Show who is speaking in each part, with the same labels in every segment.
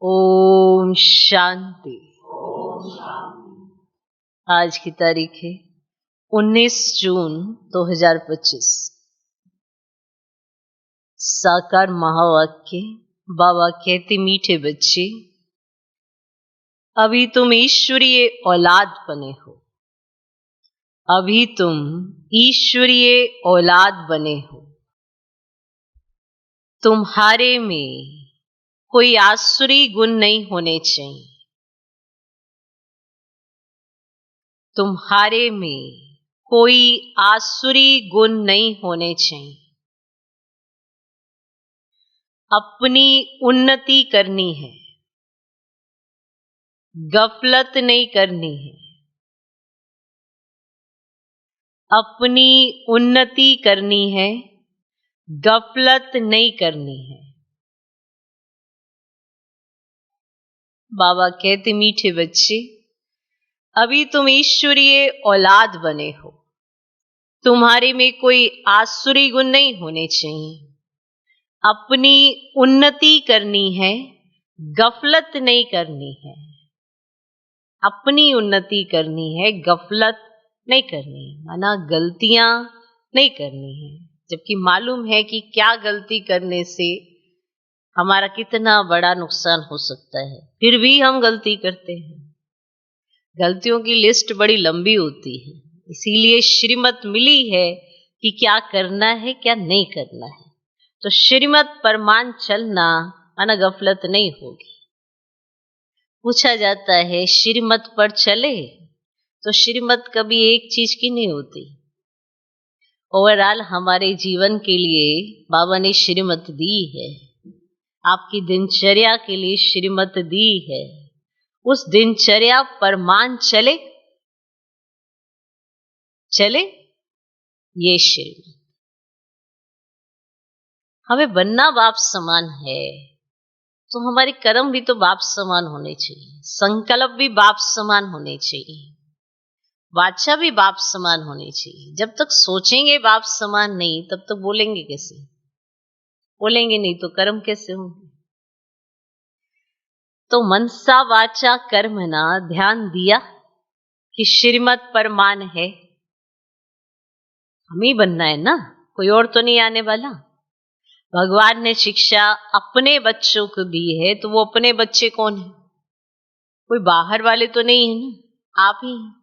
Speaker 1: ओम शांति। आज की तारीख है 19 जून 2025। साकार महावाक्य। बाबा कहते, मीठे बच्चे, अभी तुम ईश्वरीय औलाद बने हो। अभी तुम ईश्वरीय औलाद बने हो। तुम्हारे में कोई आसुरी गुण नहीं होने चाहिए। तुम्हारे में कोई आसुरी गुण नहीं होने चाहिए। अपनी उन्नति करनी है, गफलत नहीं करनी है। अपनी उन्नति करनी है, गफलत नहीं करनी है। बाबा कहते, मीठे बच्चे, अभी तुम ईश्वरीय औलाद बने हो। तुम्हारे में कोई आसुरी गुण नहीं होने चाहिए। अपनी उन्नति करनी है, गफलत नहीं करनी है। अपनी उन्नति करनी है, गफलत नहीं करनी है, माना गलतियां नहीं करनी है। जबकि मालूम है कि क्या गलती करने से हमारा कितना बड़ा नुकसान हो सकता है, फिर भी हम गलती करते हैं। गलतियों की लिस्ट बड़ी लंबी होती है, इसीलिए श्रीमत मिली है कि क्या करना है, क्या नहीं करना है। तो श्रीमत परमान चलना, माना गफलत नहीं होगी। पूछा जाता है, श्रीमत पर चले? तो श्रीमत कभी एक चीज की नहीं होती। ओवरऑल हमारे जीवन के लिए बाबा ने श्रीमत दी है। आपकी दिनचर्या के लिए श्रीमत दी है। उस दिनचर्या पर मान चले ये श्रीमत। हमें बनना बाप समान है, तो हमारे कर्म भी तो बाप समान होने चाहिए। संकल्प भी बाप समान होने चाहिए। वाचा भी बाप समान होनी चाहिए। जब तक सोचेंगे बाप समान नहीं, तब तक बोलेंगे कैसे? बोलेंगे नहीं तो कर्म कैसे होंगे? तो मनसा वाचा कर्मणा, ध्यान दिया कि श्रीमत परमान है। हम ही बनना है ना, कोई और तो नहीं आने वाला। भगवान ने शिक्षा अपने बच्चों को दी है, तो वो अपने बच्चे कौन है? कोई बाहर वाले तो नहीं है ना, आप ही हैं।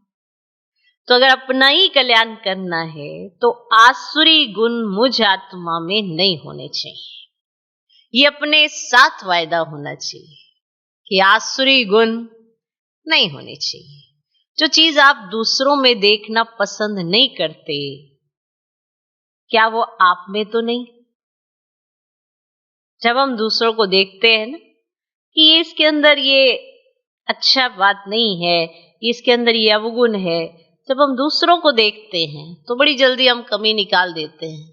Speaker 1: तो अगर अपना ही कल्याण करना है, तो आसुरी गुण मुझ आत्मा में नहीं होने चाहिए। ये अपने साथ वायदा होना चाहिए कि आसुरी गुण नहीं होने चाहिए। जो चीज आप दूसरों में देखना पसंद नहीं करते, क्या वो आप में तो नहीं? जब हम दूसरों को देखते हैं ना कि ये इसके अंदर ये अच्छा बात नहीं है, इसके अंदर ये अवगुण है, जब हम दूसरों को देखते हैं तो बड़ी जल्दी हम कमी निकाल देते हैं।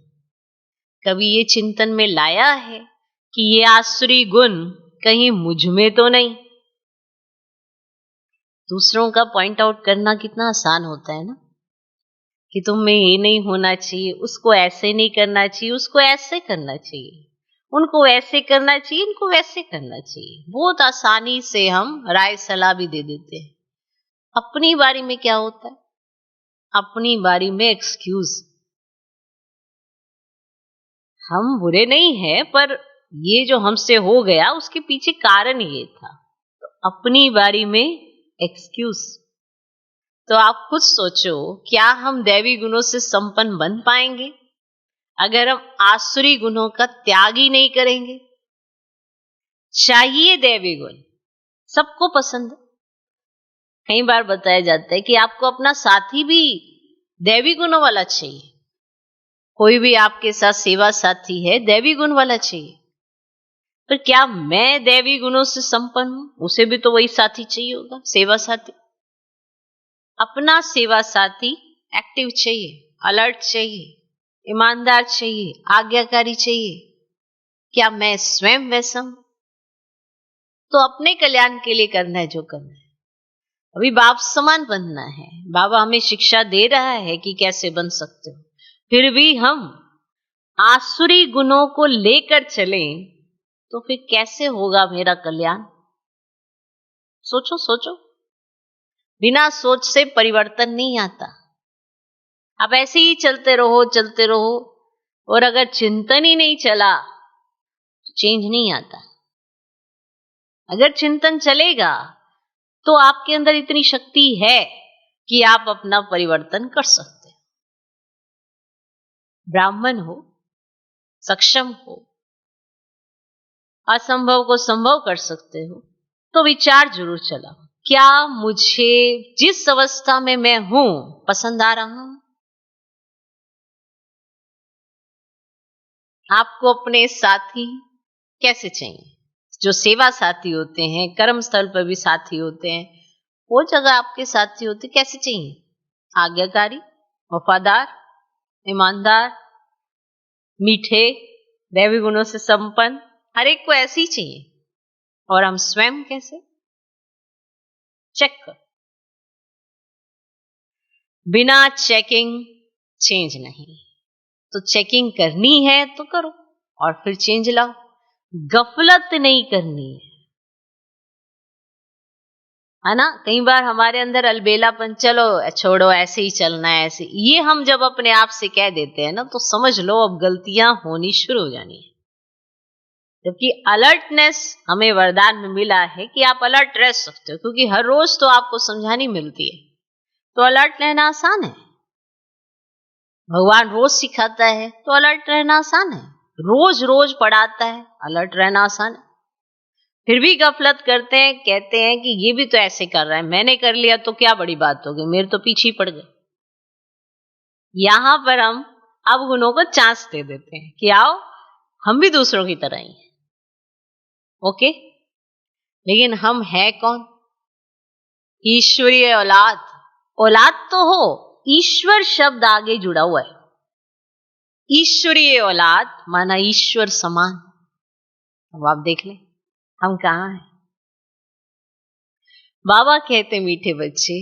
Speaker 1: कभी ये चिंतन में लाया है कि ये आसुरी गुण कहीं मुझ में तो नहीं? दूसरों का पॉइंट आउट करना कितना आसान होता है ना, कि तुम में ये नहीं होना चाहिए, उसको ऐसे नहीं करना चाहिए, उसको ऐसे करना चाहिए, उनको ऐसे करना चाहिए, इनको वैसे करना चाहिए। बहुत आसानी से हम राय सलाह भी दे देते हैं। अपनी बारी में क्या होता है? अपनी बारी में एक्सक्यूज। हम बुरे नहीं हैं, पर ये जो हमसे हो गया उसके पीछे कारण ये था। तो अपनी बारी में एक्सक्यूज। तो आप खुद सोचो, क्या हम दैवी गुणों से संपन्न बन पाएंगे अगर हम आसुरी गुणों का त्याग ही नहीं करेंगे? चाहिए दैवी गुण, सबको पसंद है। कई बार बताया जाता है कि आपको अपना साथी भी दैवी गुणों वाला चाहिए। कोई भी आपके साथ सेवा साथी है, दैवी गुण वाला चाहिए। पर क्या मैं दैवी गुणों से संपन्न हूं? उसे भी तो वही साथी चाहिए होगा, सेवा साथी। अपना सेवा साथी एक्टिव चाहिए, अलर्ट चाहिए, ईमानदार चाहिए, आज्ञाकारी चाहिए। क्या मैं स्वयं वैसा हूं? तो अपने कल्याण के लिए करना है जो करना है। अभी बाप समान बनना है। बाबा हमें शिक्षा दे रहा है कि कैसे बन सकते हो। फिर भी हम आसुरी गुणों को लेकर चलें तो फिर कैसे होगा मेरा कल्याण? सोचो सोचो, बिना सोच से परिवर्तन नहीं आता। आप ऐसे ही चलते रहो, और अगर चिंतन ही नहीं चला तो चेंज नहीं आता। अगर चिंतन चलेगा तो आपके अंदर इतनी शक्ति है कि आप अपना परिवर्तन कर सकते हैं। ब्राह्मण हो, सक्षम हो, असंभव को संभव कर सकते हो, तो विचार जरूर चला, क्या मुझे जिस अवस्था में मैं हूं पसंद आ रहा हूं? आपको अपने साथी कैसे चाहिए? जो सेवा साथी होते हैं, कर्म स्थल पर भी साथी होते हैं, वो जगह आपके साथी होते कैसे चाहिए? आज्ञाकारी, वफादार, ईमानदार, मीठे, दैवी गुणों से संपन्न, हर एक को ऐसे ही चाहिए। और हम स्वयं कैसे? चेक कर। बिना चेकिंग चेंज नहीं। तो चेकिंग करनी है तो करो और फिर चेंज लाओ। गफलत नहीं करनी है ना। कई बार हमारे अंदर अलबेलापन, चलो छोड़ो ऐसे ही चलना है, ऐसे, ये हम जब अपने आप से कह देते हैं ना, तो समझ लो अब गलतियां होनी शुरू हो जानी है। जबकि अलर्टनेस हमें वरदान में मिला है कि आप अलर्ट रह सकते हो, क्योंकि हर रोज तो आपको समझानी मिलती है, तो अलर्ट रहना आसान है। भगवान रोज सिखाता है तो अलर्ट रहना आसान है। रोज रोज पढ़ाता है, अलर्ट रहना आसान है। फिर भी गफलत करते हैं, कहते हैं कि ये भी तो ऐसे कर रहा है, मैंने कर लिया तो क्या बड़ी बात हो गई, मेरे तो पीछे ही पड़ गए। यहां पर हम अवगुणों को चांस दे देते हैं कि आओ हम भी दूसरों की तरह ही हैं। ओके, लेकिन हम है कौन? ईश्वरीय औलाद। औलाद तो हो, ईश्वर शब्द आगे जुड़ा हुआ है। ईश्वरीय औलाद माना ईश्वर समान। अब आप देख लें हम कहां हैं। बाबा कहते मीठे बच्चे,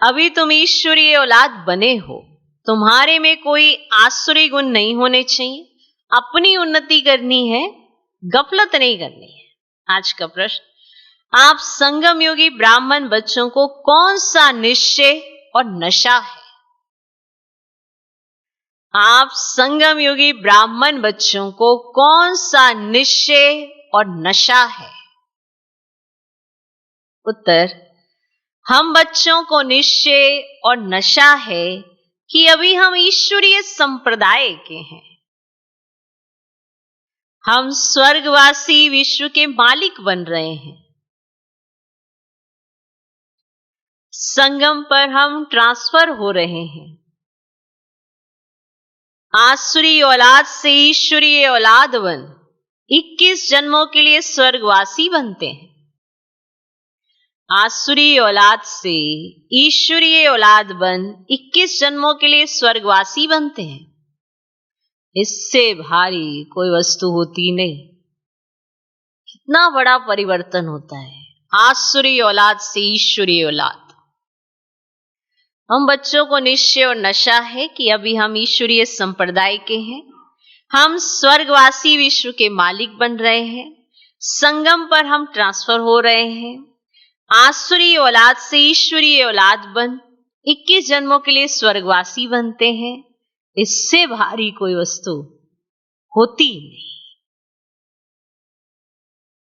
Speaker 1: अभी तुम ईश्वरीय औलाद बने हो, तुम्हारे में कोई आसुरी गुण नहीं होने चाहिए। अपनी उन्नति करनी है, गफलत नहीं करनी है। आज का प्रश्न, आप संगम योगी ब्राह्मण बच्चों को कौन सा निश्चय और नशा है? आप संगम योगी ब्राह्मण बच्चों को कौन सा निश्चय और नशा है? उत्तर, हम बच्चों को निश्चय और नशा है कि अभी हम ईश्वरीय संप्रदाय के हैं। हम स्वर्गवासी विश्व के मालिक बन रहे हैं। संगम पर हम ट्रांसफर हो रहे हैं। आसुरी औलाद से ईश्वरीय औलाद बन 21 जन्मों के लिए स्वर्गवासी बनते हैं। आसुरी औलाद से ईश्वरीय औलाद बन 21 जन्मों के लिए स्वर्गवासी बनते हैं। इससे भारी कोई वस्तु होती नहीं। कितना बड़ा परिवर्तन होता है आसुरी औलाद से ईश्वरीय औलाद। हम बच्चों को निश्चय और नशा है कि अभी हम ईश्वरीय संप्रदाय के हैं। हम स्वर्गवासी विश्व के मालिक बन रहे हैं। संगम पर हम ट्रांसफर हो रहे हैं। आसुरी औलाद से ईश्वरीय औलाद बन 21 जन्मों के लिए स्वर्गवासी बनते हैं। इससे भारी कोई वस्तु होती नहीं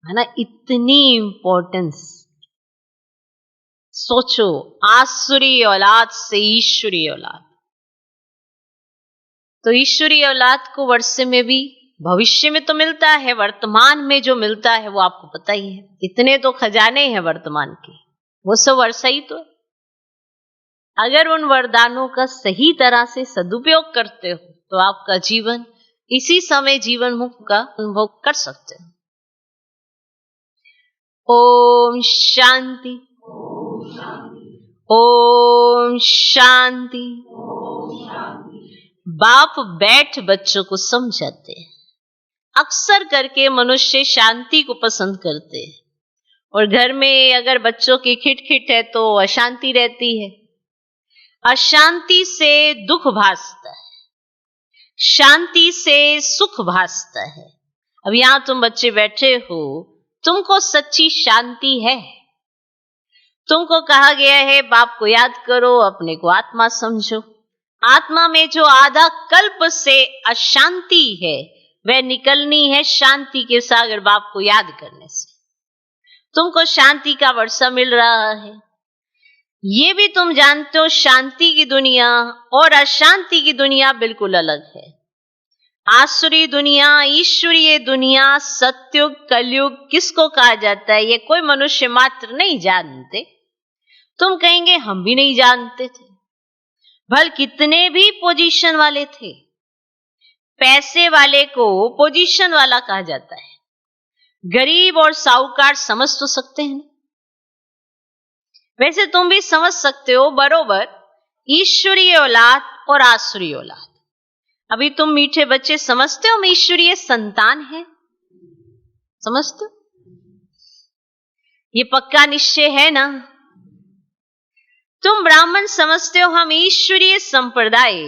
Speaker 1: है ना। इतनी इंपॉर्टेंस सोचो, आसुरी औलाद से ईश्वरीय औलाद। तो ईश्वरीय औलाद को वर्षे में भी, भविष्य में तो मिलता है, वर्तमान में जो मिलता है वो आपको पता ही है। इतने तो खजाने हैं वर्तमान के, वो सब वर्षा ही तो है। अगर उन वरदानों का सही तरह से सदुपयोग करते हो तो आपका जीवन इसी समय जीवन मुक्त का अनुभव कर सकते हो। ओम शांति, ओम शांति। बाप बैठ बच्चों को समझाते हैं। अक्सर करके मनुष्य शांति को पसंद करते हैं, और घर में अगर बच्चों की खिटखिट है तो अशांति रहती है। अशांति से दुख भासता है, शांति से सुख भासता है। अब यहां तुम बच्चे बैठे हो, तुमको सच्ची शांति है। तुमको कहा गया है बाप को याद करो, अपने को आत्मा समझो। आत्मा में जो आधा कल्प से अशांति है वह निकलनी है शांति के सागर बाप को याद करने से। तुमको शांति का वर्षा मिल रहा है। ये भी तुम जानते हो शांति की दुनिया और अशांति की दुनिया बिल्कुल अलग है। आसुरी दुनिया, ईश्वरीय दुनिया, सत्युग, कलयुग किसको कहा जाता है ये कोई मनुष्य मात्र नहीं जानते। तुम कहेंगे हम भी नहीं जानते थे। भल कितने भी पोजीशन वाले थे। पैसे वाले को पोजीशन वाला कहा जाता है। गरीब और साहूकार समझ तो सकते हैं ना? वैसे तुम भी समझ सकते हो बरोबर ईश्वरीय औलाद और आसुरी औलाद। अभी तुम मीठे बच्चे समझते हो हम ईश्वरीय संतान है? समझते हो? ये पक्का निश्चय है ना? तुम ब्राह्मण समझते हो हम ईश्वरीय संप्रदाय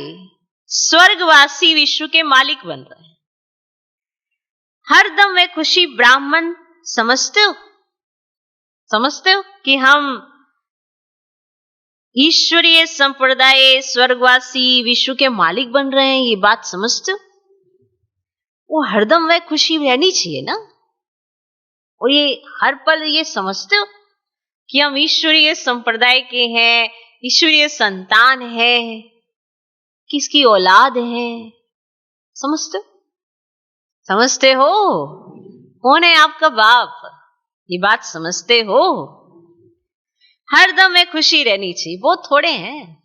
Speaker 1: स्वर्गवासी विश्व के मालिक बन रहे हैं। हर दम वे खुशी ब्राह्मण समझते हो? समझते हो कि हम ईश्वरीय संप्रदाय स्वर्गवासी विश्व के मालिक बन रहे हैं? ये बात समझते हो? वो हरदम वह खुशी रहनी चाहिए ना। और ये हर पल ये समझते हो कि हम ईश्वरीय संप्रदाय के हैं, ईश्वरीय संतान है, किसकी औलाद है। समझते हो? समझते हो कौन है आपका बाप? ये बात समझते हो? हर दम में खुशी रहनी चाहिए। वो थोड़े हैं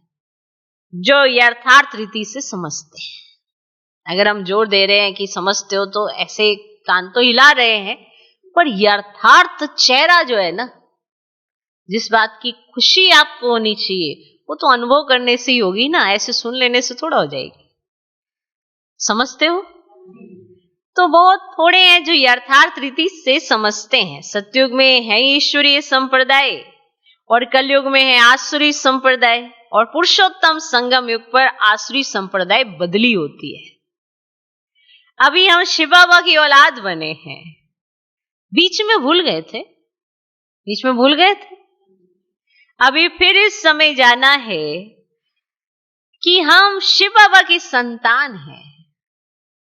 Speaker 1: जो यथार्थ रीति से समझते हैं। अगर हम जोर दे रहे हैं कि समझते हो तो ऐसे कान तो हिला रहे हैं, पर यथार्थ चेहरा जो है ना, जिस बात की खुशी आपको होनी चाहिए वो तो अनुभव करने से ही होगी ना, ऐसे सुन लेने से थोड़ा हो जाएगी। समझते हो? तो बहुत थोड़े हैं जो यथार्थ रीति से समझते हैं। सतयुग में है ईश्वरीय संप्रदाय और कलयुग में है आसुरी संप्रदाय, और पुरुषोत्तम संगम युग पर आसुरी संप्रदाय बदली होती है। अभी हम शिव बाबा की औलाद बने हैं। बीच में भूल गए थे, बीच में भूल गए थे। अभी फिर इस समय जाना है कि हम शिव बाबा की संतान हैं।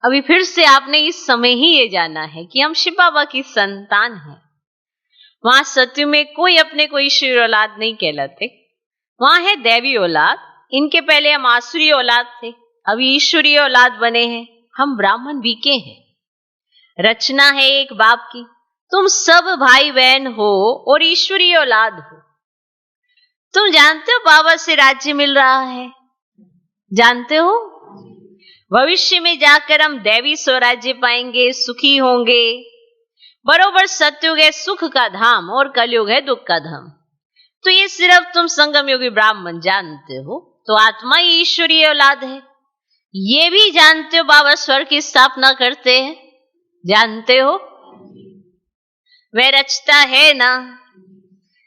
Speaker 1: अभी फिर से आपने इस समय ही ये जाना है कि हम शिव बाबा की संतान हैं। वहां सत्य में कोई अपने को ईश्वरी औलाद नहीं कहलाते, वहां है दैवी औलाद। इनके पहले हम आसुरी औलाद थे, अभी ईश्वरीय औलाद बने हैं। हम ब्राह्मण बीके हैं। रचना है एक बाप की। तुम सब भाई बहन हो और ईश्वरीय औलाद हो। तुम जानते हो बाबा से राज्य मिल रहा है? जानते हो? भविष्य में जाकर हम दैवी स्वराज्य पाएंगे, सुखी होंगे। बरोबर सत्युग है सुख का धाम और कलयुग है दुख का धाम। तो ये सिर्फ तुम संगम योगी ब्राह्मण जानते हो, तो आत्मा ही ईश्वरीय औलाद है। ये भी जानते हो बाबा स्वर्ग की स्थापना करते हैं? जानते हो? वह रचता है ना।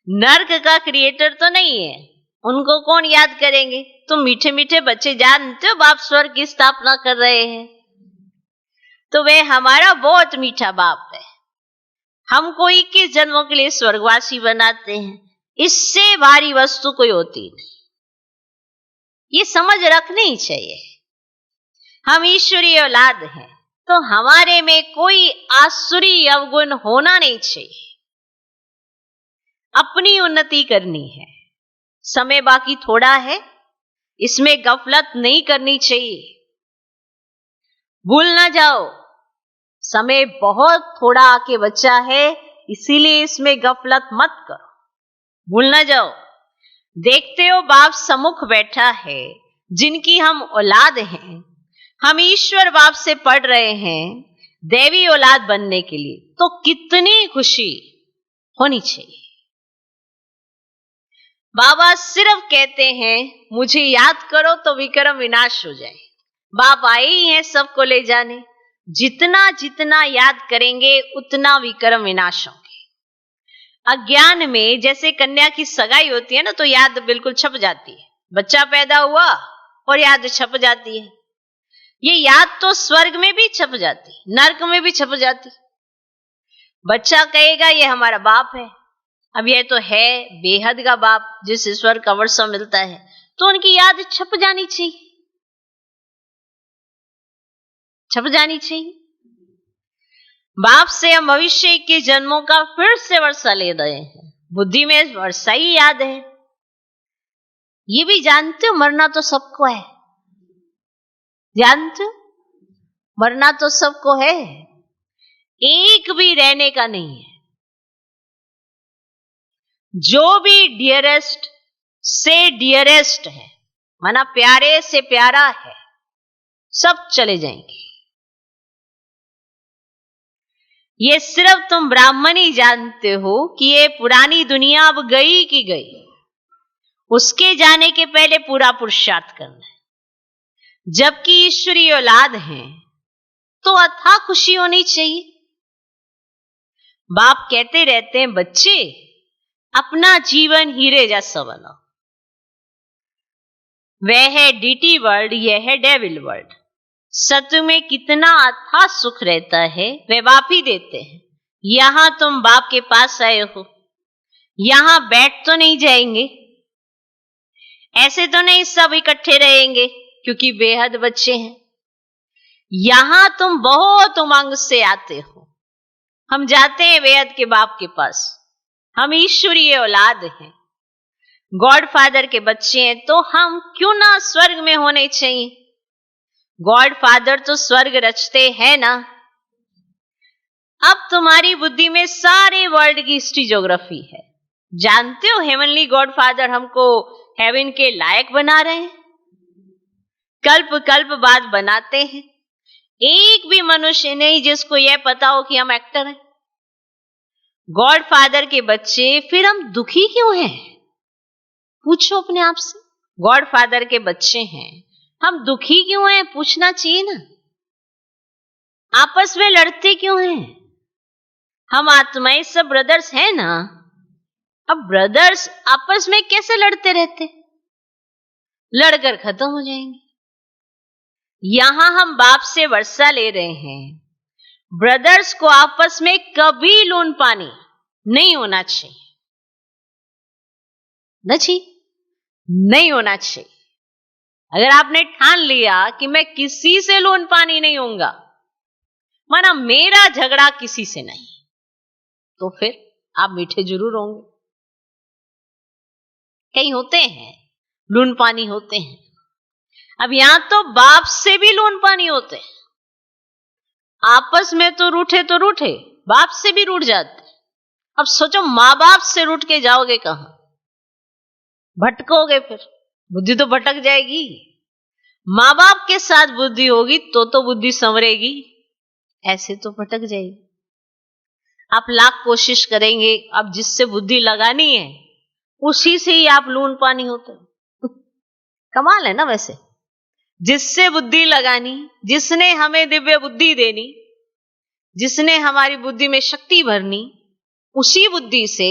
Speaker 1: नर्क का क्रिएटर तो नहीं है, उनको कौन याद करेंगे? तुम मीठे मीठे बच्चे जानते हो बाप स्वर्ग की स्थापना कर रहे हैं, तो वह हमारा बहुत मीठा बाप है। हमको 21 जन्मों के लिए स्वर्गवासी बनाते हैं। इससे भारी वस्तु कोई होती नहीं। ये समझ रखनी चाहिए। हम ईश्वरीय औलाद हैं, तो हमारे में कोई आसुरी अवगुण होना नहीं चाहिए। अपनी उन्नति करनी है। समय बाकी थोड़ा है, इसमें गफलत नहीं करनी चाहिए। भूल ना जाओ, समय बहुत थोड़ा आके बचा है, इसीलिए इसमें गफलत मत करो। भूल ना जाओ। देखते हो बाप सम्मुख बैठा है, जिनकी हम औलाद हैं। हम ईश्वर बाप से पढ़ रहे हैं देवी औलाद बनने के लिए, तो कितनी खुशी होनी चाहिए। बाबा सिर्फ कहते हैं मुझे याद करो तो विक्रम विनाश हो जाए। बाप आए ही हैं सबको ले जाने। जितना जितना याद करेंगे उतना विक्रम विनाश होंगे। अज्ञान में जैसे कन्या की सगाई होती है ना, तो याद बिल्कुल छप जाती है। बच्चा पैदा हुआ और याद छप जाती है। ये याद तो स्वर्ग में भी छप जाती, नरक में भी छप जाती। बच्चा कहेगा ये हमारा बाप है, अब यह तो है बेहद का बाप, जिस ईश्वर का वर्षा मिलता है, तो उनकी याद छप जानी चाहिए, छप जानी चाहिए। बाप से हम भविष्य के जन्मों का फिर से वर्षा ले रहे हैं, बुद्धि में वर्षा ही याद है। ये भी जानते हो मरना तो सबको है, जानते हो मरना तो सबको है, एक भी रहने का नहीं है। जो भी डियरेस्ट से डियरेस्ट है, माना प्यारे से प्यारा है, सब चले जाएंगे। ये सिर्फ तुम ब्राह्मण ही जानते हो कि ये पुरानी दुनिया अब गई कि गई। उसके जाने के पहले पूरा पुरुषार्थ करना है। जबकि ईश्वरीय औलाद हैं तो अथाह खुशी होनी चाहिए। बाप कहते रहते हैं, बच्चे अपना जीवन हीरे जैसा बनाओ। वह है डीटी वर्ल्ड, यह है डेविल वर्ल्ड। सत्य में कितना अथाह सुख रहता है वह बाप ही देते हैं। यहां तुम बाप के पास आए हो, यहां बैठ तो नहीं जाएंगे, ऐसे तो नहीं सब इकट्ठे रहेंगे क्योंकि बेहद बच्चे हैं। यहां तुम बहुत उमंग से आते हो। हम जाते हैं बेहद के बाप के पास, हम ईश्वरीय औलाद हैं, गॉड फादर के बच्चे हैं, तो हम क्यों ना स्वर्ग में होने चाहिए। गॉड फादर तो स्वर्ग रचते हैं ना। अब तुम्हारी बुद्धि में सारे वर्ल्ड की हिस्ट्री ज्योग्राफी है। जानते हो हेवनली गॉड फादर हमको हेवन के लायक बना रहे हैं, कल्प कल्प बाद बनाते हैं। एक भी मनुष्य नहीं जिसको यह पता हो कि हम एक्टर हैं। गॉड फादर के बच्चे, फिर हम दुखी क्यों हैं? पूछो अपने आप से। गॉड फादर के बच्चे हैं, हम दुखी क्यों हैं? पूछना चाहिए ना। आपस में लड़ते क्यों हैं? हम आत्माएं सब ब्रदर्स हैं ना। अब ब्रदर्स आपस में कैसे लड़ते रहते? लड़कर खत्म हो जाएंगे। यहां हम बाप से वर्षा ले रहे हैं। ब्रदर्स को आपस में कभी लून पानी नहीं होना चाहिए, नहीं होना चाहिए। अगर आपने ठान लिया कि मैं किसी से लून पानी नहीं होऊंगा, माना मेरा झगड़ा किसी से नहीं, तो फिर आप मीठे जरूर होंगे। कहीं होते हैं लून पानी होते हैं। अब यहां तो बाप से भी लून पानी होते हैं। आपस में तो रूठे, बाप से भी रूठ जाते। अब सोचो मां बाप से रूठ के जाओगे कहां? भटकोगे, फिर बुद्धि तो भटक जाएगी। मां बाप के साथ बुद्धि होगी तो बुद्धि संवरेगी, ऐसे तो भटक जाएगी। आप लाख कोशिश करेंगे, अब जिससे बुद्धि लगानी है उसी से ही आप लून पानी होते हो। कमाल है ना। वैसे जिससे बुद्धि लगानी, जिसने हमें दिव्य बुद्धि देनी, जिसने हमारी बुद्धि में शक्ति भरनी, उसी बुद्धि से,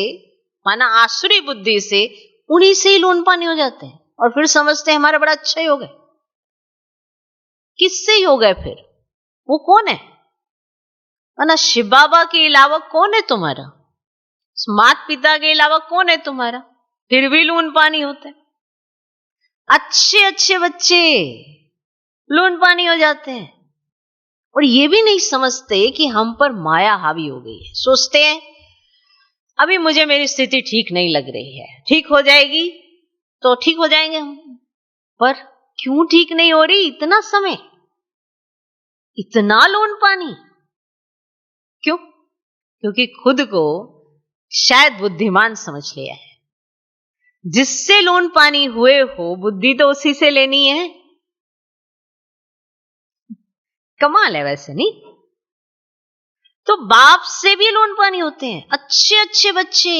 Speaker 1: माना आसुरी बुद्धि से, उन्हीं से ही लून पानी हो जाते हैं। और फिर समझते हैं हमारा बड़ा अच्छा ही हो गया। किससे ही हो गए फिर? वो कौन है? माना शिव बाबा के अलावा कौन है तुम्हारा? माता पिता के अलावा कौन है तुम्हारा? फिर भी लून पानी होते हैं। अच्छे अच्छे बच्चे लून पानी हो जाते हैं और ये भी नहीं समझते कि हम पर माया हावी हो गई है। सोचते हैं अभी मुझे मेरी स्थिति ठीक नहीं लग रही है, ठीक हो जाएगी तो ठीक हो जाएंगे हम। पर क्यों ठीक नहीं हो रही? इतना समय, इतना लून पानी क्यों? क्योंकि खुद को शायद बुद्धिमान समझ लिया है। जिससे लून पानी हुए हो, बुद्धि तो उसी से लेनी है। कमाल है वैसे, नहीं? तो बाप से भी लून पानी होते हैं। अच्छे अच्छे बच्चे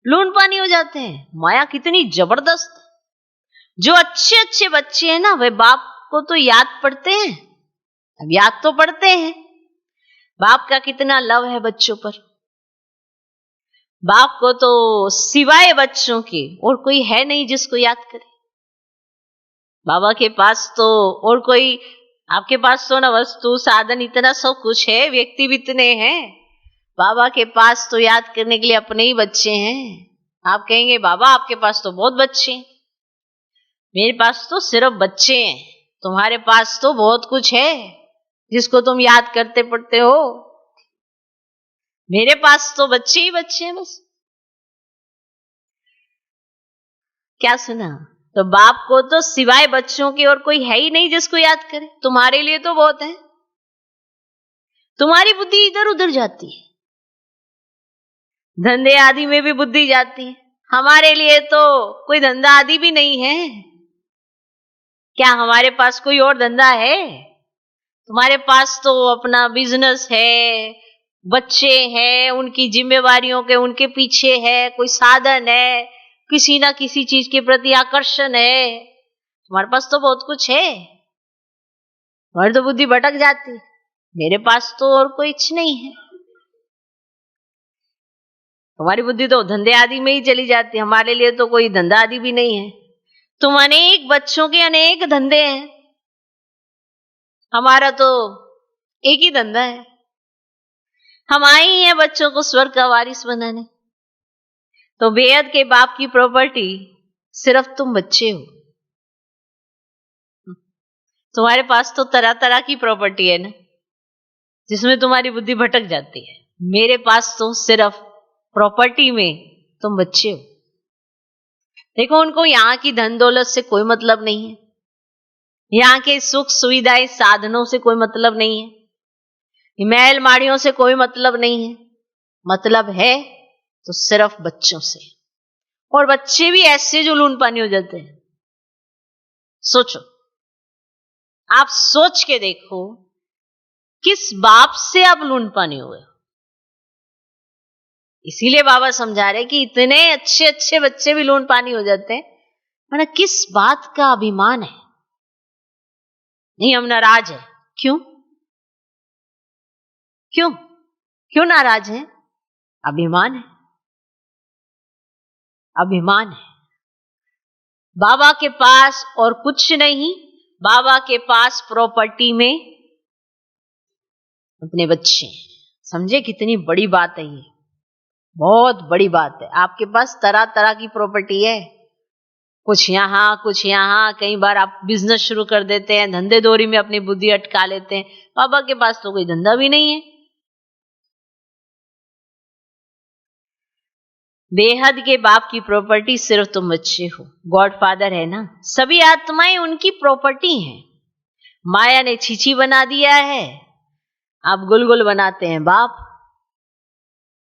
Speaker 1: लून पानी हो जाते हैं। माया कितनी जबरदस्त। जो अच्छे अच्छे बच्चे हैं ना, वे बाप को तो याद पड़ते हैं। अब याद तो पड़ते हैं, बाप का कितना लव है बच्चों पर। बाप को तो सिवाय बच्चों के और कोई है नहीं जिसको याद करे। बाबा के पास तो और कोई, आपके पास तो ना वस्तु साधन, इतना सब कुछ है, व्यक्ति भी इतने हैं, बाबा के पास तो याद करने के लिए अपने ही बच्चे हैं। आप कहेंगे बाबा आपके पास तो बहुत बच्चे हैं। मेरे पास तो सिर्फ बच्चे हैं, तुम्हारे पास तो बहुत कुछ है जिसको तुम याद करते पढ़ते हो। मेरे पास तो बच्चे ही बच्चे हैं बस। क्या सुना? तो बाप को तो सिवाय बच्चों के और कोई है ही नहीं जिसको याद करे। तुम्हारे लिए तो बहुत है, तुम्हारी बुद्धि इधर उधर जाती है, धंधे आदि में भी बुद्धि जाती है। हमारे लिए तो कोई धंधा आदि भी नहीं है। क्या हमारे पास कोई और धंधा है? तुम्हारे पास तो अपना बिजनेस है, बच्चे हैं, उनकी जिम्मेवारियों के उनके पीछे है, कोई साधन है, किसी ना किसी चीज के प्रति आकर्षण है। तुम्हारे पास तो बहुत कुछ है, तुम्हारी तो बुद्धि भटक जाती है। मेरे पास तो और कोई कुछ नहीं है, तुम्हारी बुद्धि तो धंधे आदि में ही चली जाती है। हमारे लिए तो कोई धंधा आदि भी नहीं है। तुम अनेक बच्चों के अनेक धंधे हैं, हमारा तो एक ही धंधा है। हम आए ही हैं बच्चों को स्वर्ग का वारिस बनाने। तो बेहद के बाप की प्रॉपर्टी सिर्फ तुम बच्चे हो। तुम्हारे पास तो तरह तरह की प्रॉपर्टी है ना, जिसमें तुम्हारी बुद्धि भटक जाती है। मेरे पास तो सिर्फ प्रॉपर्टी में तुम बच्चे हो। देखो, उनको यहाँ की धन दौलत से कोई मतलब नहीं है, यहाँ के सुख सुविधाएं साधनों से कोई मतलब नहीं है, महल माड़ियों से कोई मतलब नहीं है। मतलब है तो सिर्फ बच्चों से। और बच्चे भी ऐसे जो लून पानी हो जाते हैं। सोचो, आप सोच के देखो, किस बाप से आप लून पानी हुए। इसीलिए बाबा समझा रहे कि इतने अच्छे अच्छे बच्चे भी लून पानी हो जाते हैं, मैंने किस बात का अभिमान है। नहीं, हम नाराज है। क्यों क्यों क्यों नाराज है? अभिमान है, अभिमान है। बाबा के पास और कुछ नहीं, बाबा के पास प्रॉपर्टी में अपने बच्चे। समझे कितनी बड़ी बात है ये? बहुत बड़ी बात है। आपके पास तरह तरह की प्रॉपर्टी है, कुछ यहां कुछ यहां। कई बार आप बिजनेस शुरू कर देते हैं, धंधे दोरी में अपनी बुद्धि अटका लेते हैं। बाबा के पास तो कोई धंधा भी नहीं है। बेहद के बाप की प्रॉपर्टी सिर्फ तुम बच्चे हो। गॉड फादर है ना, सभी आत्माएं उनकी प्रॉपर्टी हैं। माया ने छीछी बना दिया है, आप गुलगुल बनाते हैं बाप।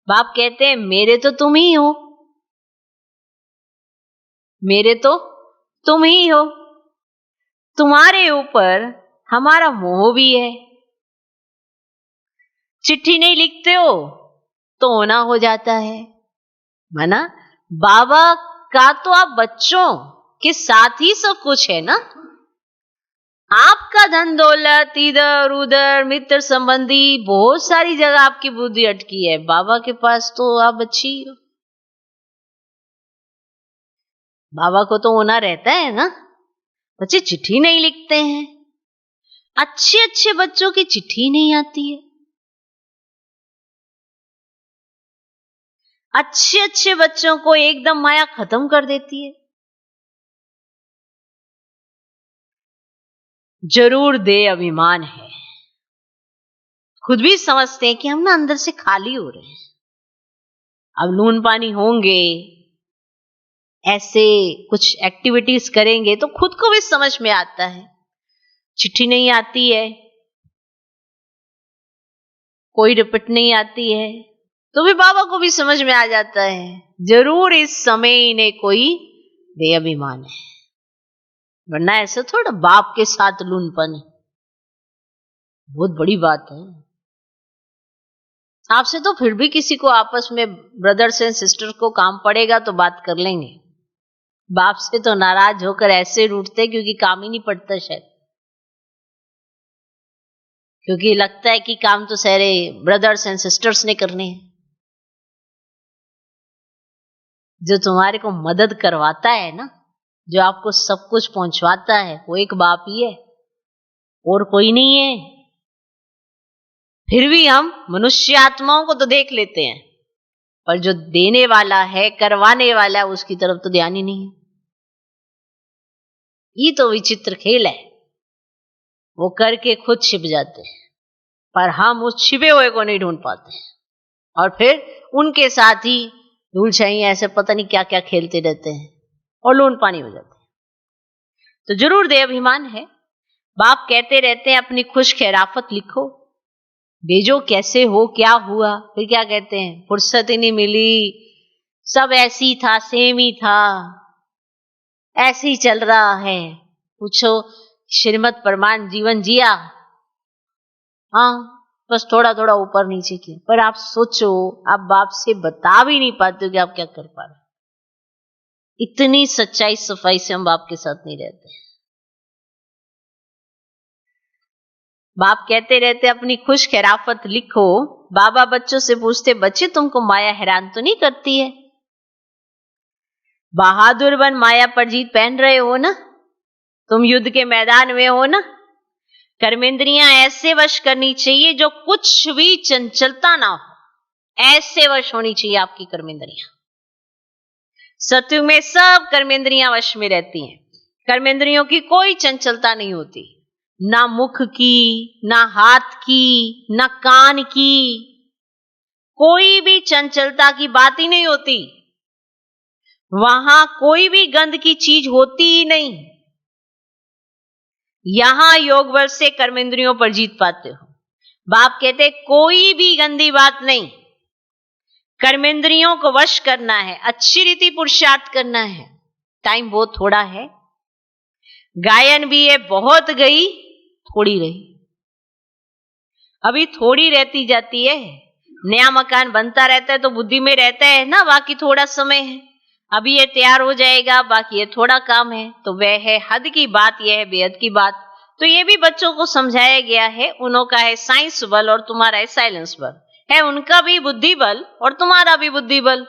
Speaker 1: बाप कहते हैं मेरे तो तुम ही हो, मेरे तो तुम ही हो। तुम्हारे ऊपर हमारा मोह भी है। चिट्ठी नहीं लिखते हो तो होना हो जाता है, माना बाबा का तो आप बच्चों के साथ ही सब कुछ है ना। आपका धन दौलत इधर उधर, मित्र संबंधी, बहुत सारी जगह आपकी बुद्धि अटकी है। बाबा के पास तो आप अच्छी हो। बाबा को तो होना रहता है ना। बच्चे चिट्ठी नहीं लिखते हैं, अच्छे अच्छे बच्चों की चिट्ठी नहीं आती है। अच्छे अच्छे बच्चों को एकदम माया खत्म कर देती है। जरूर दे अभिमान है, खुद भी समझते हैं कि हम ना अंदर से खाली हो रहे हैं। अब लून पानी होंगे, ऐसे कुछ एक्टिविटीज करेंगे तो खुद को भी समझ में आता है। चिट्ठी नहीं आती है, कोई रिपीट नहीं आती है, तो भी बाबा को भी समझ में आ जाता है जरूर इस समय इन्हें कोई बेअभिमान है। वरना ऐसे थोड़ा बाप के साथ लूनपन, बहुत बड़ी बात है। आपसे तो फिर भी किसी को आपस में ब्रदर्स एंड सिस्टर को काम पड़ेगा तो बात कर लेंगे। बाप से तो नाराज होकर ऐसे रूठते क्योंकि काम ही नहीं पड़ता शायद, क्योंकि लगता है कि काम तो सारे ब्रदर्स एंड सिस्टर्स ने करने हैं। जो तुम्हारे को मदद करवाता है ना, जो आपको सब कुछ पहुंचवाता है, वो एक बाप ही है और कोई नहीं है। फिर भी हम मनुष्य आत्माओं को तो देख लेते हैं, पर जो देने वाला है, करवाने वाला है, उसकी तरफ तो ध्यान ही नहीं है। ये तो विचित्र खेल है। वो करके खुद छिप जाते हैं, पर हम उस छिपे हुए को नहीं ढूंढ पाते, और फिर उनके साथ ही धूल छाई ऐसे पता नहीं क्या क्या खेलते रहते हैं और लोन पानी हो जाते हैं। तो जरूर दे अभिमान है। बाप कहते रहते हैं अपनी खुश खैराफत लिखो, भेजो कैसे हो, क्या हुआ। फिर क्या कहते हैं, फुर्सत ही नहीं मिली, सब ऐसी था, सेम ही था, ऐसे ही चल रहा है। पूछो श्रीमत प्रमाण जीवन जिया? हाँ, बस थोड़ा थोड़ा ऊपर नीचे किया। पर आप सोचो, आप बाप से बता भी नहीं पाते हो कि आप क्या कर पा रहे। इतनी सच्चाई सफाई से हम बाप के साथ नहीं रहते। बाप कहते रहते अपनी खुश खैराफत लिखो। बाबा बच्चों से पूछते, बच्चे तुमको माया हैरान तो नहीं करती है? बहादुर बन माया पर जीत पहन रहे हो ना, तुम युद्ध के मैदान में हो ना। कर्मेंद्रियां ऐसे वश करनी चाहिए जो कुछ भी चंचलता ना हो, ऐसे वश होनी चाहिए आपकी कर्मेंद्रियां। सत्युग में सब कर्मेंद्रियां वश में रहती हैं, कर्मेंद्रियों की कोई चंचलता नहीं होती, ना मुख की, ना हाथ की, ना कान की, कोई भी चंचलता की बात ही नहीं होती। वहां कोई भी गंध की चीज होती ही नहीं। यहां योग बल से कर्मेंद्रियों पर जीत पाते हो। बाप कहते कोई भी गंदी बात नहीं, कर्मेंद्रियों को वश करना है, अच्छी रीति पुरुषार्थ करना है। टाइम बहुत थोड़ा है, गायन भी है, बहुत गई थोड़ी रही, अभी थोड़ी रहती जाती है। नया मकान बनता रहता है तो बुद्धि में रहता है ना, बाकी थोड़ा समय है, अभी ये तैयार हो जाएगा, बाकी ये थोड़ा काम है। तो वह है हद की बात, यह है बेहद की बात। तो ये भी बच्चों को समझाया गया है। उनका है साइंस बल और तुम्हारा है साइलेंस बल, है उनका भी बुद्धि बल और तुम्हारा भी बुद्धि बल,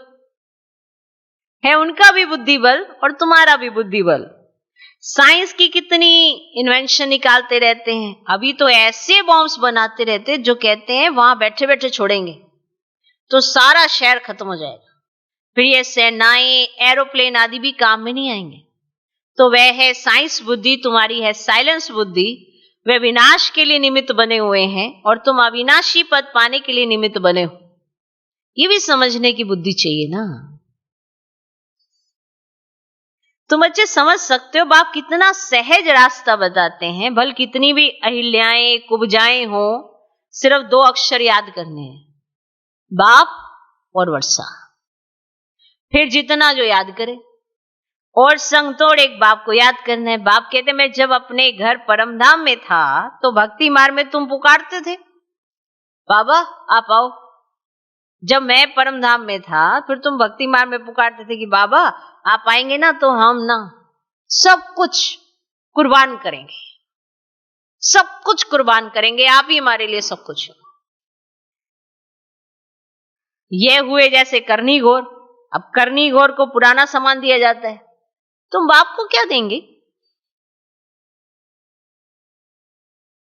Speaker 1: है उनका भी बुद्धि बल और तुम्हारा भी बुद्धि बल। साइंस की कितनी इन्वेंशन निकालते रहते हैं, अभी तो ऐसे बॉम्ब्स बनाते रहते हैं जो कहते हैं वहां बैठे बैठे छोड़ेंगे तो सारा शहर खत्म हो जाएगा, फिर ये सेनाएं, एरोप्लेन आदि भी काम में नहीं आएंगे। तो वह है साइंस बुद्धि, तुम्हारी है साइलेंस बुद्धि। वे विनाश के लिए निमित्त बने हुए हैं और तुम अविनाशी पद पाने के लिए निमित्त बने हो। ये भी समझने की बुद्धि चाहिए ना। तुम अच्छे समझ सकते हो बाप कितना सहज रास्ता बताते हैं। भल कितनी भी अहिल्याएं कुब्जाएं हो, सिर्फ 2 अक्षर याद करने हैं, बाप और वर्षा। फिर जितना जो याद करे, और संग तोड़ एक बाप को याद करना है। बाप कहते मैं जब अपने घर परमधाम में था तो भक्ति मार्ग में तुम पुकारते थे, बाबा आप आओ। जब मैं परमधाम में था फिर तुम भक्ति मार्ग में पुकारते थे कि बाबा आप आएंगे ना तो हम ना सब कुछ कुर्बान करेंगे, सब कुछ कुर्बान करेंगे, आप ही हमारे लिए सब कुछ हो। ये हुए जैसे करनी घोर। अब करनी घोर को पुराना सामान दिया जाता है, तुम बाप को क्या देंगे?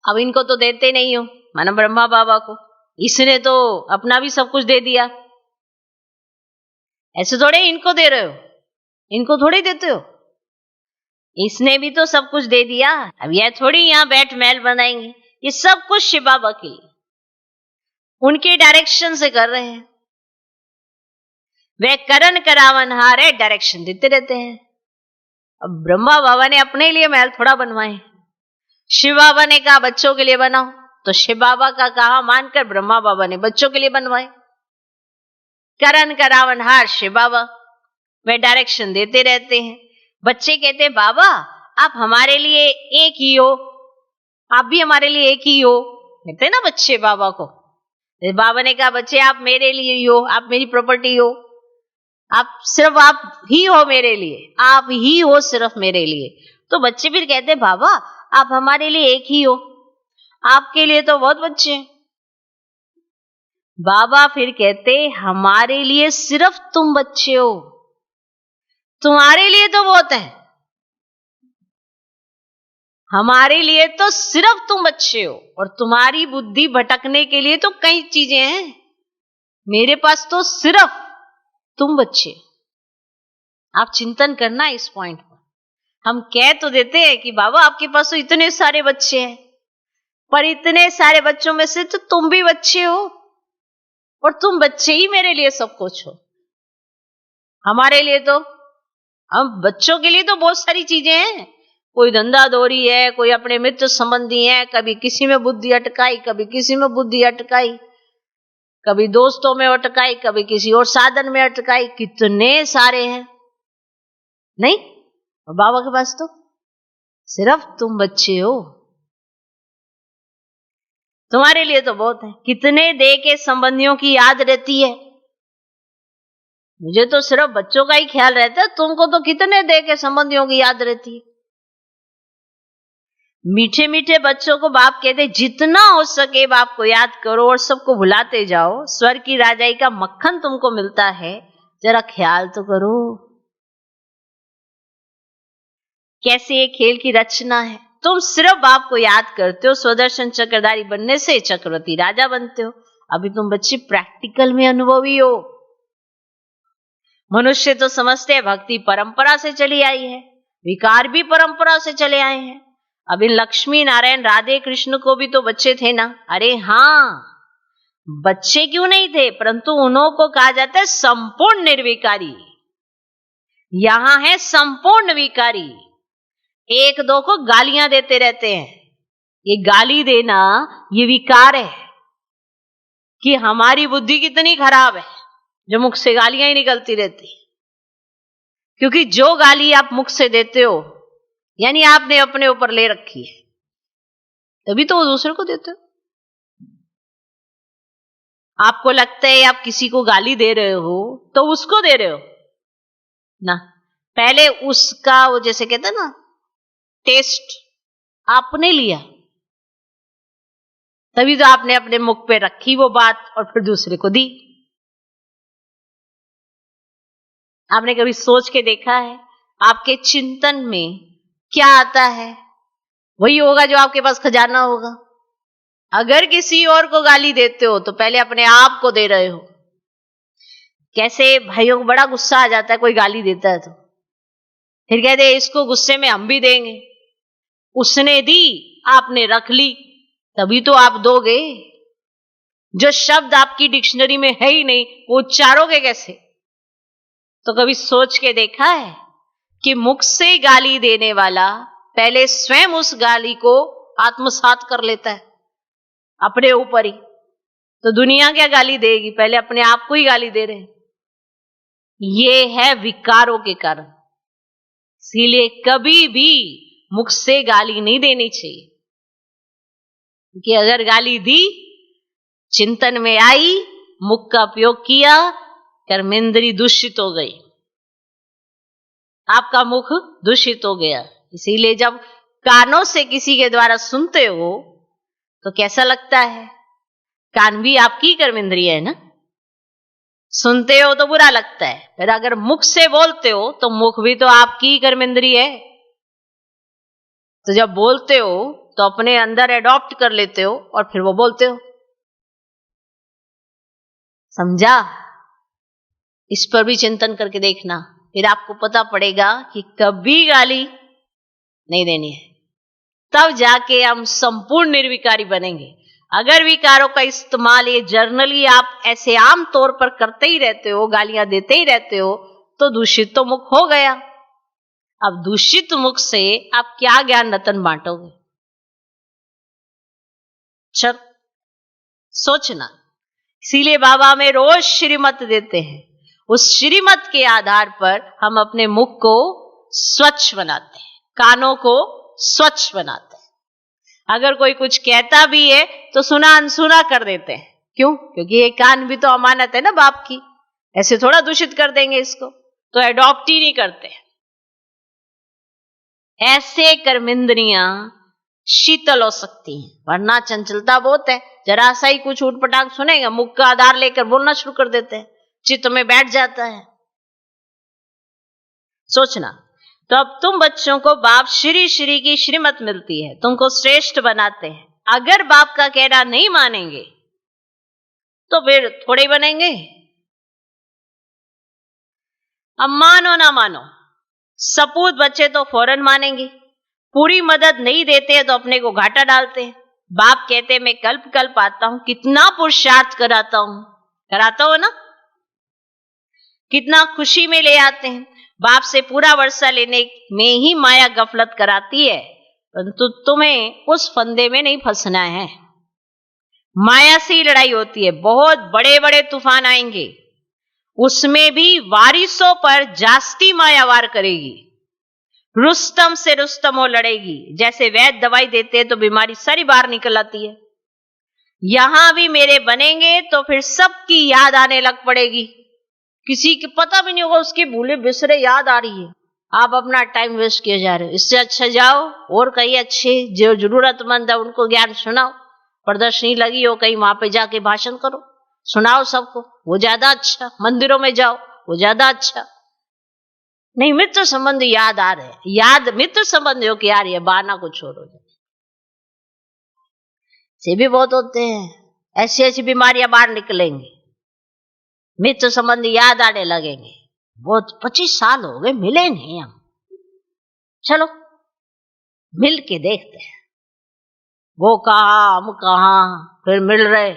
Speaker 1: अब इनको तो देते नहीं हो, माना ब्रह्मा बाबा को, इसने तो अपना भी सब कुछ दे दिया। ऐसे थोड़े इनको दे रहे हो, इनको थोड़े देते हो, इसने भी तो सब कुछ दे दिया। अब यह थोड़ी यहां बैठ महल बनाएंगे, ये सब कुछ शिव बाबा के लिए, उनके डायरेक्शन से कर रहे हैं। वे करण करावन हार है, डायरेक्शन देते रहते हैं। अब ब्रह्मा बाबा ने अपने लिए महल थोड़ा बनवाए, शिव बाबा ने कहा बच्चों के लिए बनाओ, तो शिव बाबा का कहा मानकर ब्रह्मा बाबा ने बच्चों के लिए बनवाए। करण करावन हार शिव बाबा, वे डायरेक्शन देते रहते हैं। बच्चे कहते हैं बाबा आप हमारे लिए एक ही हो, आप भी हमारे लिए एक ही हो, कहते हैं ना बच्चे बाबा को। बाबा ने कहा बच्चे आप मेरे लिए ही हो, आप मेरी प्रॉपर्टी हो, आप सिर्फ आप ही हो मेरे लिए, आप ही हो सिर्फ मेरे लिए। तो बच्चे फिर कहते हैं बाबा आप हमारे लिए एक ही हो, आपके लिए तो बहुत बच्चे हैं। बाबा फिर कहते हमारे लिए सिर्फ तुम बच्चे हो, तुम्हारे लिए तो बहुत है। हमारे लिए तो सिर्फ तुम बच्चे हो, और तुम्हारी बुद्धि भटकने के लिए तो कई चीजें हैं। मेरे पास तो सिर्फ तुम बच्चे। आप चिंतन करना इस पॉइंट पर। हम कह तो देते हैं कि बाबा आपके पास तो इतने सारे बच्चे हैं, पर इतने सारे बच्चों में से तो तुम भी बच्चे हो, और तुम बच्चे ही मेरे लिए सब कुछ हो। हमारे लिए तो, हम बच्चों के लिए तो बहुत सारी चीजें हैं। कोई धंधा दौरी है, कोई अपने मित्र संबंधी है, कभी किसी में बुद्धि अटकाई, कभी किसी में बुद्धि अटकाई, कभी दोस्तों में अटकाई, कभी किसी और साधन में अटकाई, कितने सारे हैं। नहीं, और बाबा के पास तो सिर्फ तुम बच्चे हो। तुम्हारे लिए तो बहुत है। कितने दे के संबंधियों की याद रहती है। मुझे तो सिर्फ बच्चों का ही ख्याल रहता है, तुमको तो कितने दे के संबंधियों की याद रहती है। मीठे मीठे बच्चों को बाप कहते जितना हो सके बाप को याद करो और सबको भुलाते जाओ। स्वर्ग की राजाई का मक्खन तुमको मिलता है, जरा ख्याल तो करो। कैसे ये खेल की रचना है। तुम सिर्फ बाप को याद करते हो, स्वदर्शन चक्रधारी बनने से चक्रवर्ती राजा बनते हो। अभी तुम बच्चे प्रैक्टिकल में अनुभवी हो। मनुष्य तो समझते हैं भक्ति परंपरा से चली आई है, विकार भी परंपरा से चले आए हैं। अभी लक्ष्मी नारायण राधे कृष्ण को भी तो बच्चे थे ना। अरे हाँ, बच्चे क्यों नहीं थे, परंतु उन्हों को कहा जाता है संपूर्ण निर्विकारी। यहां है संपूर्ण विकारी। एक दो को गालियां देते रहते हैं। ये गाली देना ये विकार है कि हमारी बुद्धि कितनी खराब है जो मुख से गालियां ही निकलती रहती। क्योंकि जो गाली आप मुख से देते हो यानी आपने अपने ऊपर ले रखी है, तभी तो वो दूसरे को देते हो। आपको लगता है आप किसी को गाली दे रहे हो तो उसको दे रहे हो ना, पहले उसका वो जैसे कहते हैं ना टेस्ट आपने लिया, तभी तो आपने अपने मुख पे रखी वो बात और फिर दूसरे को दी। आपने कभी सोच के देखा है आपके चिंतन में क्या आता है? वही होगा जो आपके पास खजाना होगा। अगर किसी और को गाली देते हो तो पहले अपने आप को दे रहे हो। कैसे भाइयों को बड़ा गुस्सा आ जाता है कोई गाली देता है तो फिर कहते हैं इसको गुस्से में हम भी देंगे। उसने दी, आपने रख ली, तभी तो आप दोगे। जो शब्द आपकी डिक्शनरी में है ही नहीं वो उच्चारोगे कैसे? तो कभी सोच के देखा है कि मुख से गाली देने वाला पहले स्वयं उस गाली को आत्मसात कर लेता है अपने ऊपर ही। तो दुनिया क्या गाली देगी, पहले अपने आप को ही गाली दे रहे हैं। ये है विकारों के कारण। इसीलिए कभी भी मुख से गाली नहीं देनी चाहिए, क्योंकि अगर गाली दी, चिंतन में आई, मुख का उपयोग किया, कर्मेंद्री दूषित हो गई, आपका मुख दूषित हो गया। इसीलिए जब कानों से किसी के द्वारा सुनते हो तो कैसा लगता है? कान भी आपकी कर्मेंद्रिय है ना। सुनते हो तो बुरा लगता है, फिर अगर मुख से बोलते हो तो मुख भी तो आपकी कर्मेंद्रिय है। तो जब बोलते हो तो अपने अंदर एडॉप्ट कर लेते हो और फिर वो बोलते हो। समझा? इस पर भी चिंतन करके देखना, फिर आपको पता पड़ेगा कि कभी गाली नहीं देनी है। तब जाके हम संपूर्ण निर्विकारी बनेंगे। अगर विकारों का इस्तेमाल ये जर्नली आप ऐसे आम तौर पर करते ही रहते हो, गालियां देते ही रहते हो, तो दूषित तो मुख हो गया। अब दूषित मुख से आप क्या ज्ञान रतन बांटोगे? चल सोचना। इसीलिए बाबा में रोज श्रीमत देते हैं। उस श्रीमत के आधार पर हम अपने मुख को स्वच्छ बनाते हैं, कानों को स्वच्छ बनाते हैं। अगर कोई कुछ कहता भी है तो सुना अनसुना कर देते हैं। क्यों? क्योंकि ये कान भी तो अमानत है ना बाप की। ऐसे थोड़ा दूषित कर देंगे इसको, तो एडॉप्ट ही नहीं करते। ऐसे कर्मेंद्रियां शीतल हो सकती हैं, वरना चंचलता बहुत है। जरा सा ही कुछ उठपटांग सुनेगा, मुख का आधार लेकर बोलना शुरू कर देते हैं, चित्त में बैठ जाता है। सोचना, तो अब तुम बच्चों को बाप श्री श्री की श्रीमत मिलती है, तुमको श्रेष्ठ बनाते हैं। अगर बाप का कहना नहीं मानेंगे तो फिर थोड़े ही बनेंगे। अब मानो ना मानो, सपूत बच्चे तो फौरन मानेंगे, पूरी मदद नहीं देते तो अपने को घाटा डालते हैं। बाप कहते मैं कल्प कल्प आता हूं, कितना पुरुषार्थ कराता हो ना, कितना खुशी में ले आते हैं। बाप से पूरा वर्षा लेने में ही माया गफलत कराती है, परंतु तुम्हें उस फंदे में नहीं फंसना है। माया से ही लड़ाई होती है, बहुत बड़े बड़े तूफान आएंगे, उसमें भी वारिसों पर जास्ती माया वार करेगी। रुस्तम से रुस्तम वो लड़ेगी। जैसे वैद्य दवाई देते हैं तो बीमारी सारी बाहर निकल आती है, यहां भी मेरे बनेंगे तो फिर सबकी याद आने लग पड़ेगी। किसी को पता भी नहीं होगा, उसके भूले बिसरे याद आ रही है। आप अपना टाइम वेस्ट किए जा रहे हो। इससे अच्छा जाओ और कहीं अच्छे जो जरूरतमंद है उनको ज्ञान सुनाओ। प्रदर्शनी लगी हो कहीं, वहां पे जाके भाषण करो, सुनाओ सबको, वो ज्यादा अच्छा। मंदिरों में जाओ, वो ज्यादा अच्छा। नहीं, मित्र संबंध याद आ रहे हैं, याद मित्र संबंधियों की आ रही है, बहाना को छोड़ो। से भी बहुत होते हैं, ऐसी ऐसी बीमारियां बाहर निकलेंगी, मित्र संबंधी याद आने लगेंगे। बहुत 25 साल हो गए मिले नहीं हम, चलो मिल के देखते हैं। वो कहा हम कहा, फिर मिल रहे,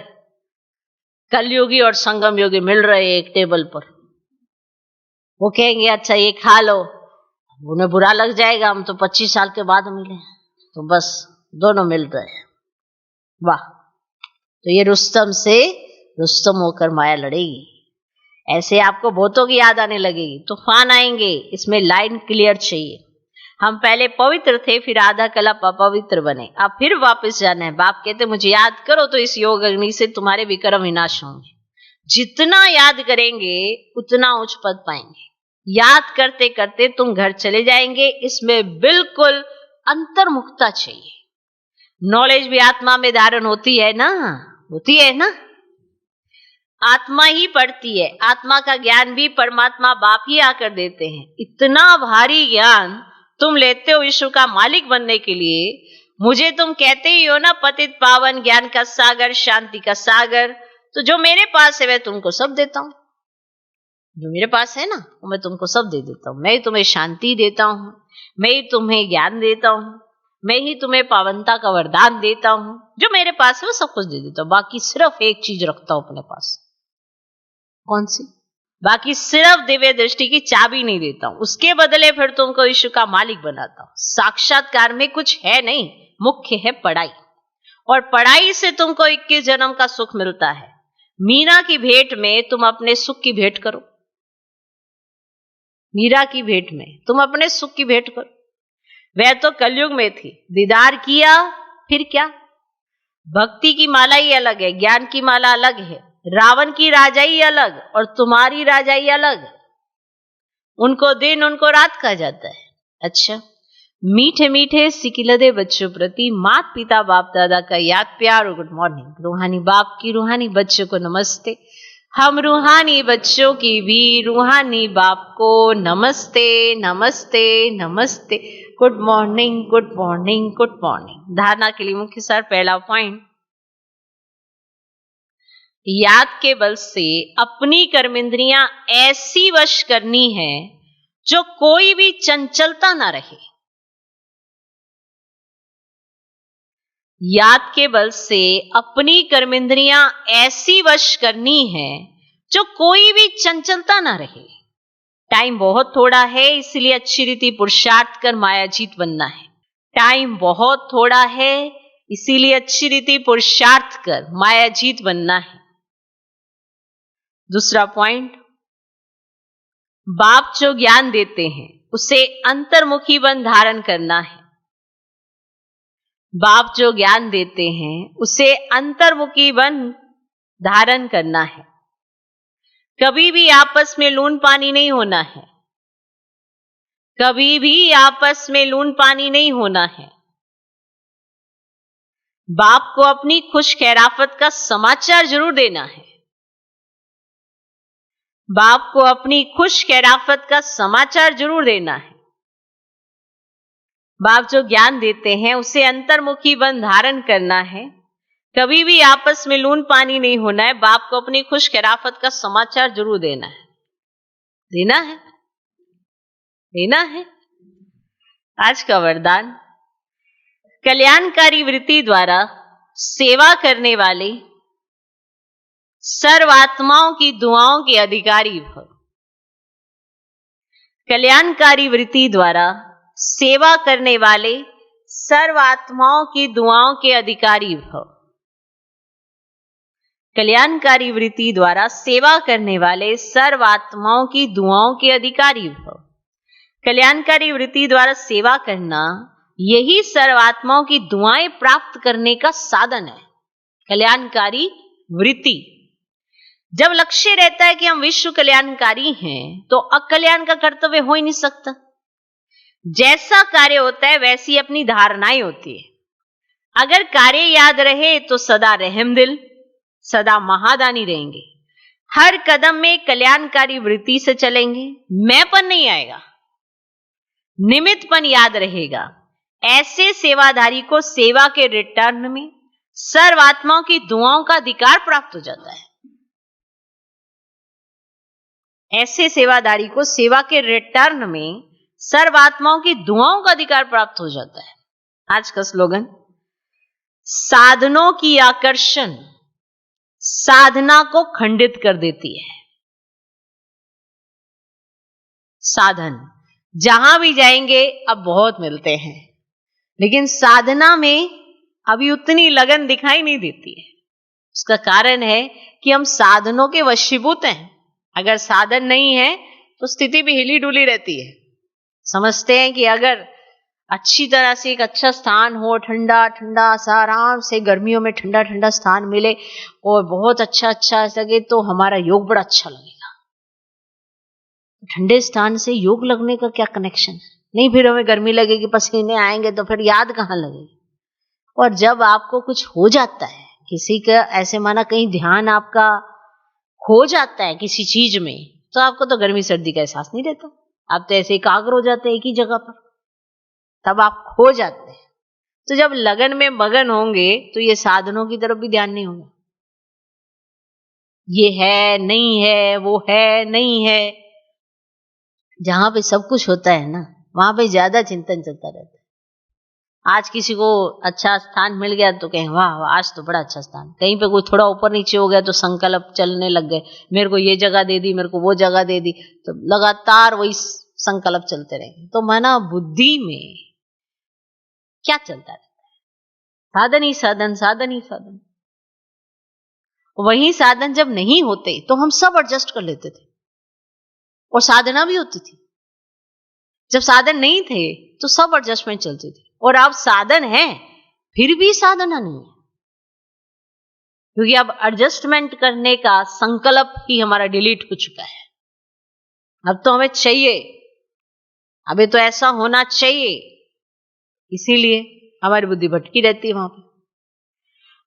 Speaker 1: कलयुगी और संगम योगी मिल रहे एक टेबल पर। वो कहेंगे अच्छा ये खा लो, उन्हें बुरा लग जाएगा, हम तो 25 साल के बाद मिले, तो बस दोनों मिल रहे। वाह, तो ये रुस्तम से रुस्तम होकर माया लड़ेगी। ऐसे आपको बहुतों की याद आने लगेगी, तूफान आएंगे, इसमें लाइन क्लियर चाहिए। हम पहले पवित्र थे, फिर आधा कल्प अपवित्र बने, अब फिर वापस जाना है। बाप कहते मुझे याद करो तो इस योग अग्नि से तुम्हारे विक्रम विनाश होंगे। जितना याद करेंगे उतना उच्च पद पाएंगे। याद करते करते तुम घर चले जाएंगे। इसमें बिल्कुल अंतर्मुखता चाहिए। नॉलेज भी आत्मा में धारण होती है ना, होती है ना, आत्मा ही पढ़ती है। आत्मा का ज्ञान भी परमात्मा बाप ही आकर देते हैं। इतना भारी ज्ञान तुम लेते हो विश्व का मालिक बनने के लिए। मुझे तुम कहते ही हो ना, पतित पावन ज्ञान का सागर, शांति का सागर। तो जो मेरे पास है मैं तुमको सब देता हूं, जो मेरे पास है ना वो मैं तुमको सब दे देता हूं। मैं ही तुम्हें शांति देता हूं, मैं ही तुम्हें ज्ञान देता हूं, मैं ही तुम्हें पावनता का वरदान देता हूं। जो मेरे पास है वो सब कुछ दे देता हूं। बाकी सिर्फ एक चीज रखता हूं अपने पास। कौन सी? बाकी सिर्फ दिव्य दृष्टि की चाबी नहीं देता हूं, उसके बदले फिर तुमको विश्व का मालिक बनाता हूं। साक्षात्कार में कुछ है नहीं, मुख्य है पढ़ाई, और पढ़ाई से तुमको 21 जन्म का सुख मिलता है। मीरा की भेंट में तुम अपने सुख की भेंट करो, मीरा की भेंट में तुम अपने सुख की भेंट करो। वह तो कलयुग में थी, दीदार किया, फिर क्या? भक्ति की माला ही अलग है, ज्ञान की माला अलग है। रावण की राजाई अलग और तुम्हारी राजाई अलग। उनको दिन उनको रात कहा जाता है। अच्छा, मीठे मीठे सिकिलदे बच्चों प्रति माता पिता बाप दादा का याद प्यार और गुड मॉर्निंग। रूहानी बाप की रूहानी बच्चों को नमस्ते। हम रूहानी बच्चों की भी रूहानी बाप को नमस्ते नमस्ते नमस्ते। Good morning good morning good morning. धारणा के लिए मुख्य सार, पहला पॉइंट, याद के बल से अपनी कर्मेंद्रियां ऐसी वश करनी है जो कोई भी चंचलता ना रहे। याद के बल से अपनी कर्मेंद्रियां ऐसी वश करनी है जो कोई भी चंचलता ना रहे। टाइम बहुत थोड़ा है, इसलिए अच्छी रीति पुरुषार्थ कर मायाजीत बनना है। टाइम बहुत थोड़ा है, इसीलिए अच्छी रीति पुरुषार्थ कर मायाजीत बनना है। दूसरा पॉइंट, बाप जो ज्ञान देते हैं उसे अंतर्मुखी बन धारण करना है। बाप जो ज्ञान देते हैं उसे अंतर्मुखी बन धारण करना है। कभी भी आपस में लून पानी नहीं होना है, कभी भी आपस में लून पानी नहीं होना है। बाप को अपनी खुश खैराफत का समाचार जरूर देना है। बाप को अपनी खुश खैराफत का समाचार जरूर देना है। बाप जो ज्ञान देते हैं उसे अंतर्मुखी बन धारण करना है। कभी भी आपस में लून पानी नहीं होना है। बाप को अपनी खुश खिराफत का समाचार जरूर देना है, देना है, देना है। आज का वरदान, कल्याणकारी वृत्ति द्वारा सेवा करने वाले सर्वात्माओं की दुआओं के अधिकारी भव। कल्याणकारी वृत्ति द्वारा सेवा करने वाले सर्वात्माओं की दुआओं के अधिकारी भव। कल्याणकारी वृत्ति द्वारा सेवा करने वाले सर्वात्माओं की दुआओं के अधिकारी भव। कल्याणकारी वृत्ति द्वारा सेवा करना, यही सर्वात्माओं की दुआएं प्राप्त करने का साधन है। कल्याणकारी वृत्ति, जब लक्ष्य रहता है कि हम विश्व कल्याणकारी हैं, तो अकल्याण का कर्तव्य हो ही नहीं सकता। जैसा कार्य होता है वैसी अपनी धारणाएं होती है। अगर कार्य याद रहे तो सदा रहमदिल, सदा महादानी रहेंगे। हर कदम में कल्याणकारी वृत्ति से चलेंगे, मैंपन नहीं आएगा, निमित्तपन याद रहेगा। ऐसे सेवाधारी को सेवा के रिटर्न में सर्वात्माओं की दुआओं का अधिकार प्राप्त हो जाता है। ऐसे सेवाधारी को सेवा के रिटर्न में सर्वात्माओं की दुआओं का अधिकार प्राप्त हो जाता है। आज का स्लोगन, साधनों की आकर्षण साधना को खंडित कर देती है। साधन जहां भी जाएंगे अब बहुत मिलते हैं, लेकिन साधना में अभी उतनी लगन दिखाई नहीं देती है। उसका कारण है कि हम साधनों के वशीभूत हैं। अगर साधन नहीं है तो स्थिति भी हिली डुली रहती है। समझते हैं कि अगर अच्छी तरह से एक अच्छा स्थान हो, ठंडा ठंडा सा, आराम से गर्मियों में ठंडा ठंडा स्थान मिले और बहुत अच्छा लगे तो हमारा योग बड़ा अच्छा लगेगा। ठंडे स्थान से योग लगने का क्या कनेक्शन है? नहीं, फिर हमें गर्मी लगेगी, पसीने आएंगे तो फिर याद कहाँ लगेगी। और जब आपको कुछ हो जाता है, किसी का ऐसे माना कहीं ध्यान आपका खो जाता है किसी चीज में, तो आपको तो गर्मी सर्दी का एहसास नहीं रहता। आप तो ऐसे एकाग्र हो जाते हैं एक ही जगह पर, तब आप खो जाते हैं। तो जब लगन में मगन होंगे तो ये साधनों की तरफ भी ध्यान नहीं होगा। ये है नहीं है, वो है नहीं है। जहां पे सब कुछ होता है ना, वहां पे ज्यादा चिंतन चलता रहता है। आज किसी को अच्छा स्थान मिल गया तो कहें वाह वाह, आज तो बड़ा अच्छा स्थान। कहीं पे कोई थोड़ा ऊपर नीचे हो गया तो संकल्प चलने लग गए, मेरे को ये जगह दे दी, मेरे को वो जगह दे दी। तो लगातार वही संकल्प चलते रहेंगे। तो माना बुद्धि में क्या चलता रहता है? साधन ही साधन, साधन ही साधन। वही साधन जब नहीं होते तो हम सब एडजस्ट कर लेते थे और साधना भी होती थी। जब साधन नहीं थे तो सब एडजस्टमेंट चलती थी। और अब साधन है फिर भी साधना नहीं है, क्योंकि अब एडजस्टमेंट करने का संकल्प ही हमारा डिलीट हो चुका है। अब तो हमें चाहिए, अबे तो ऐसा होना चाहिए, इसीलिए हमारी बुद्धि भटकी रहती है वहां पे।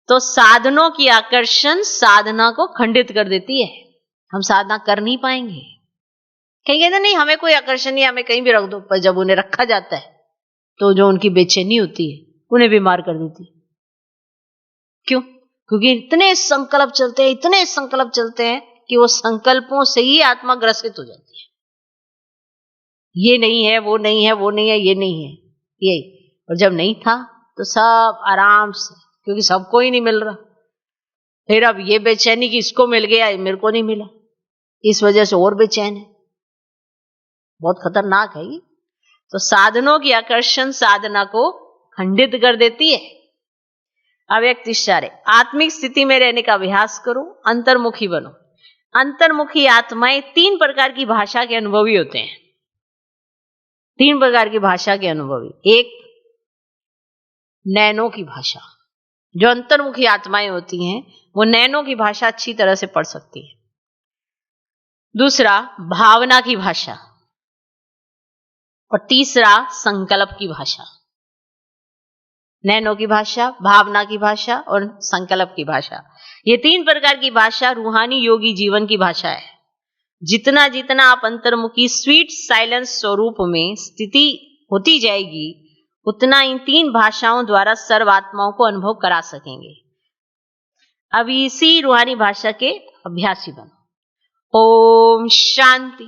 Speaker 1: तो साधनों की आकर्षण साधना को खंडित कर देती है। हम साधना कर नहीं पाएंगे। कहीं कहते नहीं हमें कोई आकर्षण नहीं, हमें कहीं भी रख दो। पर जब उन्हें रखा जाता है तो जो उनकी बेचैनी होती है उन्हें बीमार कर देती है। क्यों? क्योंकि इतने संकल्प चलते हैं, इतने संकल्प चलते हैं कि वो संकल्पों से ही आत्मा ग्रसित हो जाती है। ये नहीं है, वो नहीं है, वो नहीं है, ये नहीं है, यही। और जब नहीं था तो सब आराम से, क्योंकि सबको ही नहीं मिल रहा। फिर अब ये बेचैनी कि इसको मिल गया, मेरे को नहीं मिला, इस वजह से और बेचैन है। बहुत खतरनाक है ये। तो साधनों की आकर्षण साधना को खंडित कर देती है। अव्यक्त इशारे, आत्मिक स्थिति में रहने का अभ्यास करो, अंतर्मुखी बनो। अंतर्मुखी आत्माएं 3 प्रकार की भाषा के अनुभवी होते हैं। 3 प्रकार की भाषा के अनुभवी। एक, नैनो की भाषा। जो अंतर्मुखी आत्माएं होती हैं वो नैनो की भाषा अच्छी तरह से पढ़ सकती है। दूसरा, भावना की भाषा। और तीसरा, संकल्प की भाषा। नैनो की भाषा, भावना की भाषा और संकल्प की भाषा। ये 3 प्रकार की भाषा रूहानी योगी जीवन की भाषा है। जितना जितना आप अंतर्मुखी स्वीट साइलेंस स्वरूप में स्थिति होती जाएगी, उतना इन 3 भाषाओं द्वारा सर्वात्माओं को अनुभव करा सकेंगे। अब इसी रूहानी भाषा के अभ्यासी बनो। ओम शांति।